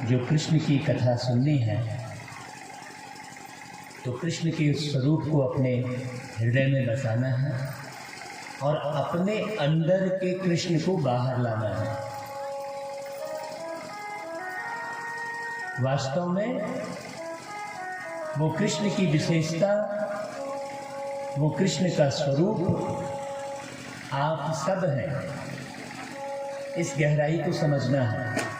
जो कृष्ण की कथा सुननी है तो कृष्ण के स्वरूप को अपने हृदय में बसाना है और अपने अंदर के कृष्ण को बाहर लाना है। वास्तव में वो कृष्ण की विशेषता, वो कृष्ण का स्वरूप आप सब हैं। इस गहराई को समझना है।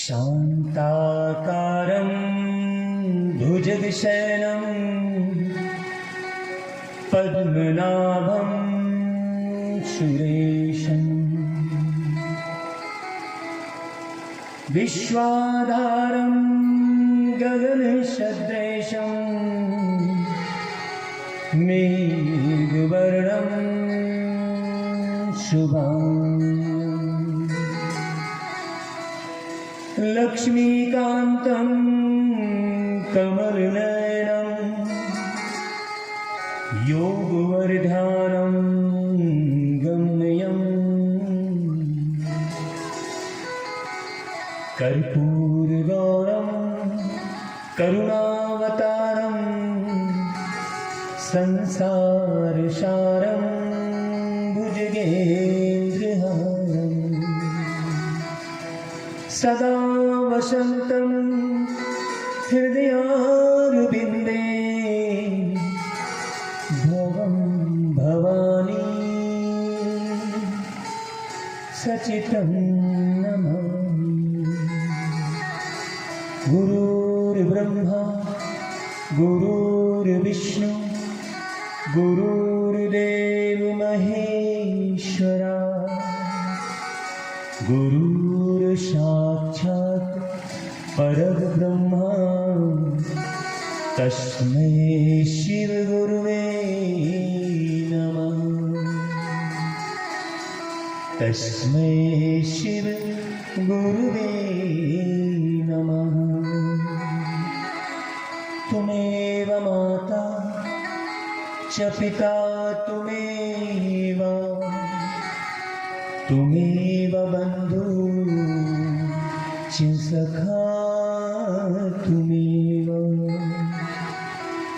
शांताकारं भुजगशयनं पद्मनाभं सुरेशं विश्वाधारं गगनसदृशं मेघवर्णं शुभम् लक्ष्मीकान्तं कमलनयनं योगवर्धानं गम्यं कर्पूरगौरं करुणावतारं संसारसारं भुजगेन्द्रहारं सदा वसन्तं हृदयारविन्दे भवं भवानी सचितं नमामि। गुरुर्ब्रह्मा गुरुर्विष्णु गुरुर्देव महेश्वरा गुरुर्साक्षात् परब्रह्मा तस्मै शिव गुरुवे नमः। तस्मै शिव गुरुवे नमः। तुमेव माता च पिता तुमेव, तुमेव बन्धु च सखा तुमेव,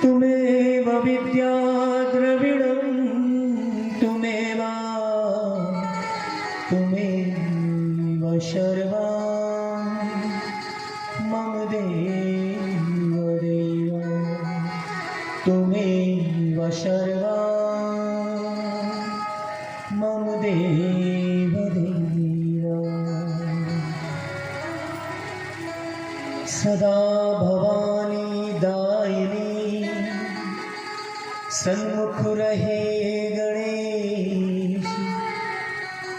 तुमेव विद्या द्रविणं तुमेव, तुमेव सर्वं मम देव देव, तुमेव सर्वं मम देव देव। सदा भवानी दायिनी सन्मुख रहे गणेश,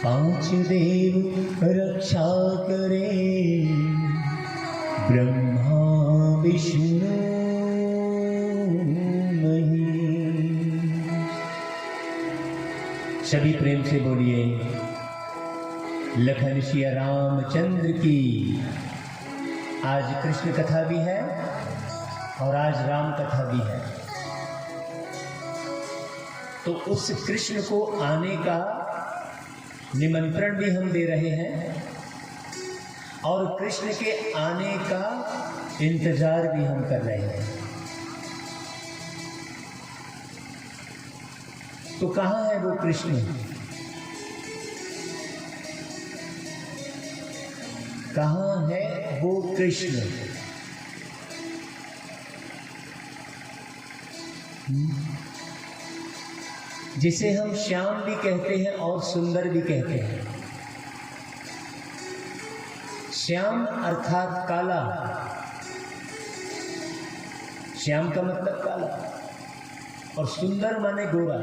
पांच देव रक्षा करे ब्रह्मा विष्णु महेश। सभी प्रेम से बोलिए लखन सिया रामचंद्र की। आज कृष्ण कथा भी है और आज राम कथा भी है, तो उस कृष्ण को आने का निमंत्रण भी हम दे रहे हैं और कृष्ण के आने का इंतजार भी हम कर रहे हैं। तो कहाँ है वो कृष्ण? कहाँ है वो कृष्ण? जिसे हम श्याम भी कहते हैं और सुंदर भी कहते हैं। श्याम अर्थात काला, श्याम का मतलब काला, और सुंदर माने गोरा।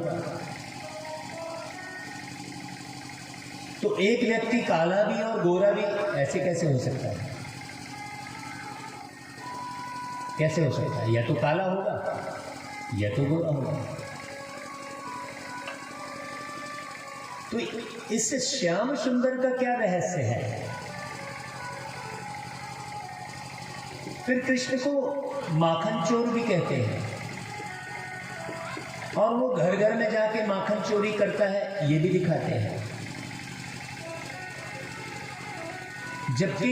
तो एक व्यक्ति काला भी और गोरा भी ऐसे कैसे हो सकता है? कैसे हो सकता है? या तो काला होगा या तो गोरा होगा। तो इस श्याम सुंदर का क्या रहस्य है? फिर कृष्ण को माखन चोर भी कहते हैं और वो घर घर में जाके माखन चोरी करता है, ये भी दिखाते हैं। जबकि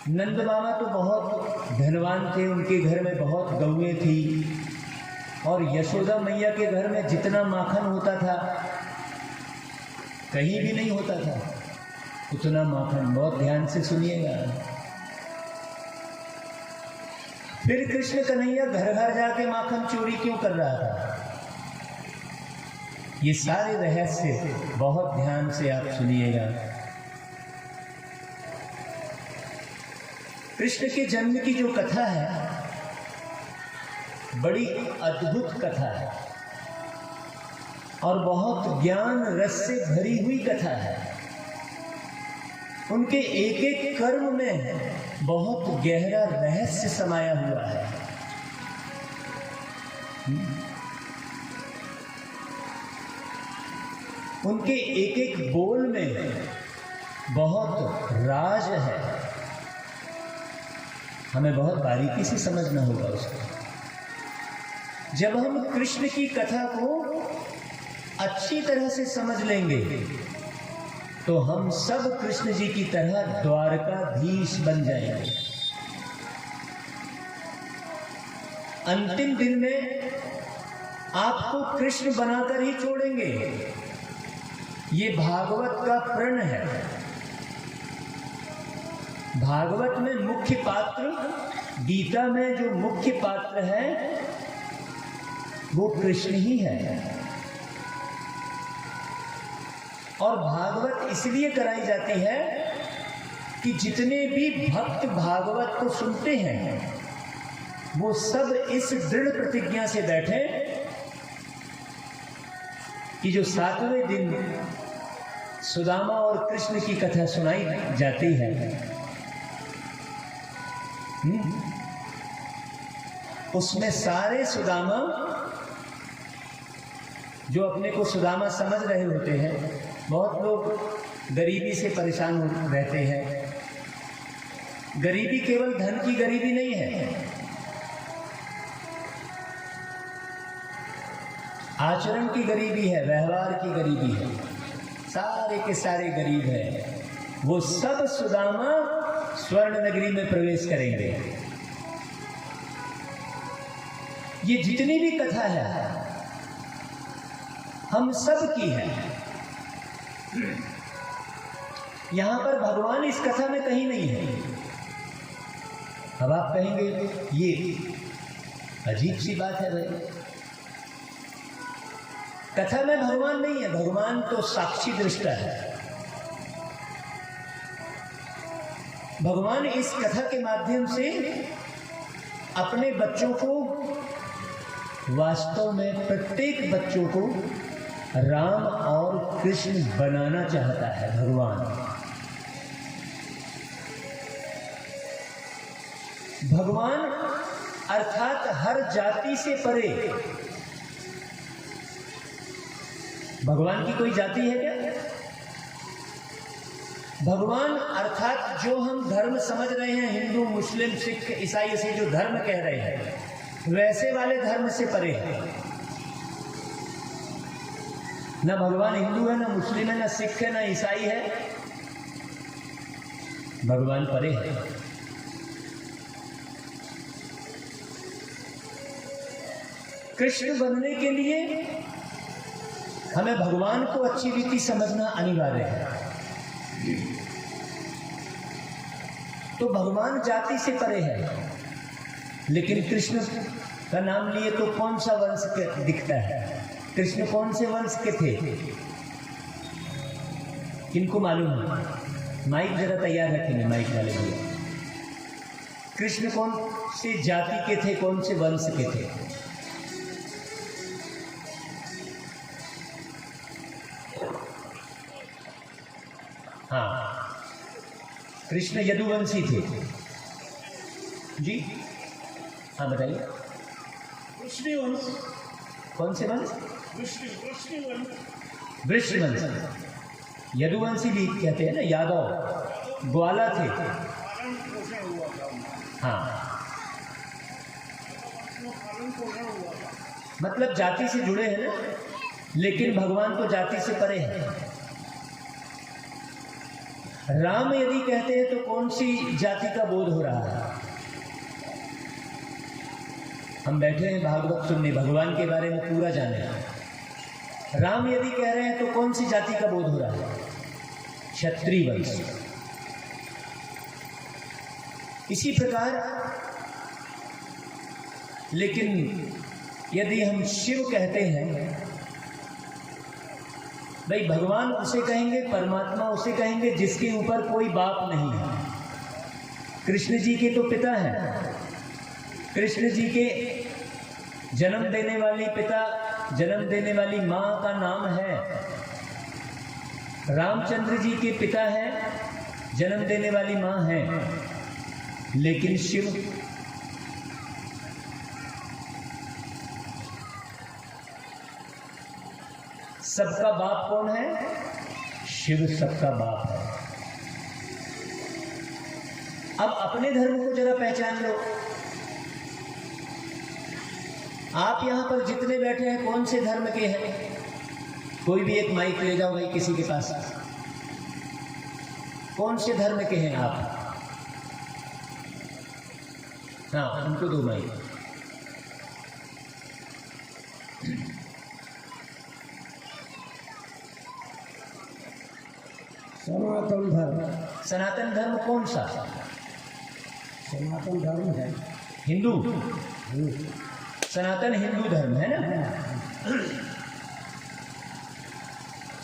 नंद मामा तो बहुत धनवान थे, उनके घर में बहुत गौएं थी और यशोदा मैया के घर में जितना माखन होता था कहीं भी नहीं होता था उतना माखन। बहुत ध्यान से सुनिएगा। फिर कृष्ण कन्हैया घर घर जाके माखन चोरी क्यों कर रहा था? ये सारे रहस्य बहुत ध्यान से आप सुनिएगा। कृष्ण के जन्म की जो कथा है बड़ी अद्भुत कथा है और बहुत ज्ञान रस से भरी हुई कथा है। उनके एक एक कर्म में बहुत गहरा रहस्य समाया हुआ है। उनके एक एक बोल में बहुत राज है। हमें बहुत बारीकी से समझना होगा उसको। जब हम कृष्ण की कथा को अच्छी तरह से समझ लेंगे तो हम सब कृष्ण जी की तरह द्वारकाधीश बन जाएंगे। अंतिम दिन में आपको कृष्ण बनाकर ही छोड़ेंगे। ये भागवत का प्रण है। भागवत में मुख्य पात्र, गीता में जो मुख्य पात्र है वो कृष्ण ही है। और भागवत इसलिए कराई जाती है कि जितने भी भक्त भागवत को सुनते हैं वो सब इस दृढ़ प्रतिज्ञा से बैठे कि जो 7वें दिन सुदामा और कृष्ण की कथा सुनाई जाती है उसमें सारे सुदामा जो अपने को सुदामा समझ रहे होते हैं, बहुत लोग गरीबी से परेशान रहते हैं। गरीबी केवल धन की गरीबी नहीं है, आचरण की गरीबी है, व्यवहार की गरीबी है। सारे के सारे गरीब हैं। वो सब सुदामा स्वर्ण नगरी में प्रवेश करेंगे। ये जितनी भी कथा है हम सब की है। यहां पर भगवान इस कथा में कहीं नहीं है। अब आप कहेंगे ये अजीब सी बात है भाई, कथा में भगवान नहीं है। भगवान तो साक्षी दृष्टा है। भगवान इस कथा के माध्यम से अपने बच्चों को, वास्तव में प्रत्येक बच्चों को राम और कृष्ण बनाना चाहता है। भगवान अर्थात हर जाति से परे। भगवान की कोई जाति है क्या? भगवान अर्थात जो हम धर्म समझ रहे हैं, हिंदू, मुस्लिम, सिख, ईसाई, ऐसे जो धर्म कह रहे हैं, वैसे वाले धर्म से परे है। ना भगवान हिंदू है, ना मुस्लिम है, ना सिख है, ना ईसाई है। भगवान परे है। कृष्ण बनने के लिए हमें भगवान को अच्छी रीति समझना अनिवार्य है। तो भगवान जाति से परे है, लेकिन कृष्ण का नाम लिए तो कौन सा वंश दिखता है? कृष्ण कौन से वंश के थे? किनको मालूम है? माइक जरा तैयार रखेंगे, माइक वाले भैया। कृष्ण कौन से जाति के थे, कौन से वंश के थे? हाँ, कृष्ण यदुवंशी थे जी। हाँ बताइए। वंश। कौन से वंश? वृष्णि वंश। यदुवंशी भी कहते हैं ना, यादव, ग्वाला थे। हाँ, मतलब जाति से जुड़े हैं ना, लेकिन भगवान तो जाति से परे हैं। राम यदि कहते हैं तो कौन सी जाति का बोध हो रहा है? हम बैठे हैं भागवत सुनने, भगवान के बारे में पूरा जाने। राम यदि कह रहे हैं तो कौन सी जाति का बोध हो रहा है? क्षत्रिय वंश। इसी प्रकार लेकिन यदि हम शिव कहते हैं, भाई भगवान उसे कहेंगे, परमात्मा उसे कहेंगे जिसके ऊपर कोई बाप नहीं है। कृष्ण जी के तो पिता हैं, कृष्ण जी के जन्म देने वाली पिता, जन्म देने वाली माँ का नाम है। रामचंद्र जी के पिता हैं, जन्म देने वाली माँ है। लेकिन शिव सबका बाप कौन है? शिव सबका बाप है। अब अपने धर्म को जरा पहचान लो। आप यहां पर जितने बैठे हैं कौन से धर्म के हैं? कोई भी एक माइक ले जाओ भाई किसी के पास। कौन से धर्म के हैं आप? हाँ, उनको दो माइक। सनातन धर्म। सनातन धर्म कौन सा? सनातन धर्म है हिंदू। सनातन हिंदू धर्म है ना।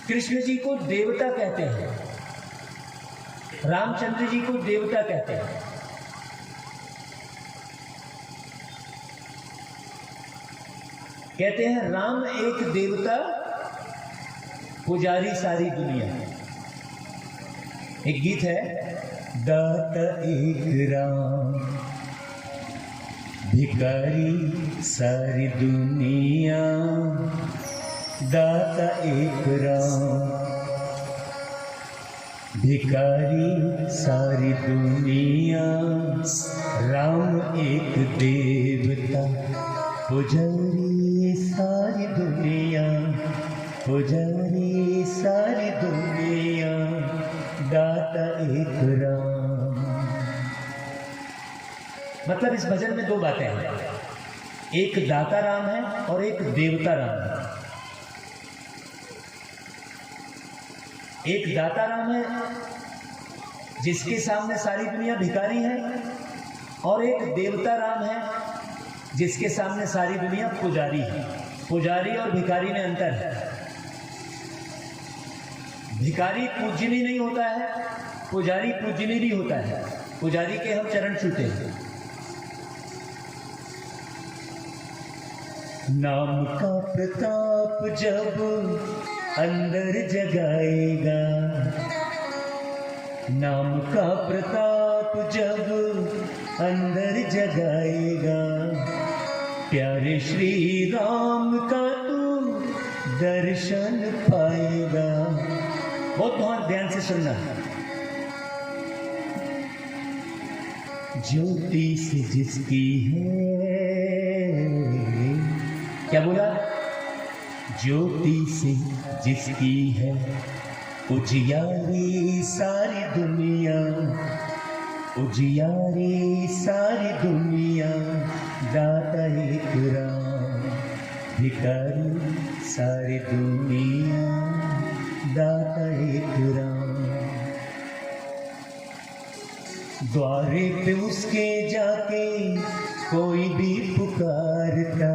कृष्ण जी को देवता कहते हैं, रामचंद्र जी को देवता कहते हैं। कहते हैं राम एक देवता, पुजारी सारी दुनिया। एक गीत है, दाता एक राम, भिखारी सारी दुनिया। दाता एक राम, भिखारी सारी दुनिया। राम एक देवता, पुजारी सारी दुनिया। पुजारी सारी दुनिया, दाता एक राम। मतलब इस भजन में दो बातें हैं, एक दाता राम है और एक देवता राम है। एक दाता राम है जिसके सामने सारी दुनिया भिखारी है, और एक देवता राम है जिसके सामने सारी दुनिया पुजारी है। पुजारी और भिखारी में अंतर है। भिखारी पूजनीय नहीं होता है, पुजारी पूजनीय भी होता है। पुजारी के हम चरण छूते हैं। नाम का प्रताप जब अंदर जगाएगा, नाम का प्रताप जब अंदर जगाएगा, प्यारे श्री राम का तू दर्शन पाएगा। बहुत ध्यान से सुनना। ज्योति से जिसकी है, क्या बोला? ज्योति से जिसकी है उजियारी सारी दुनिया। उजियारी सारी दुनिया, दाता एक राम, भिखारी सारी दुनिया। दाता एक राम। द्वारे पे उसके जाके कोई भी पुकारता,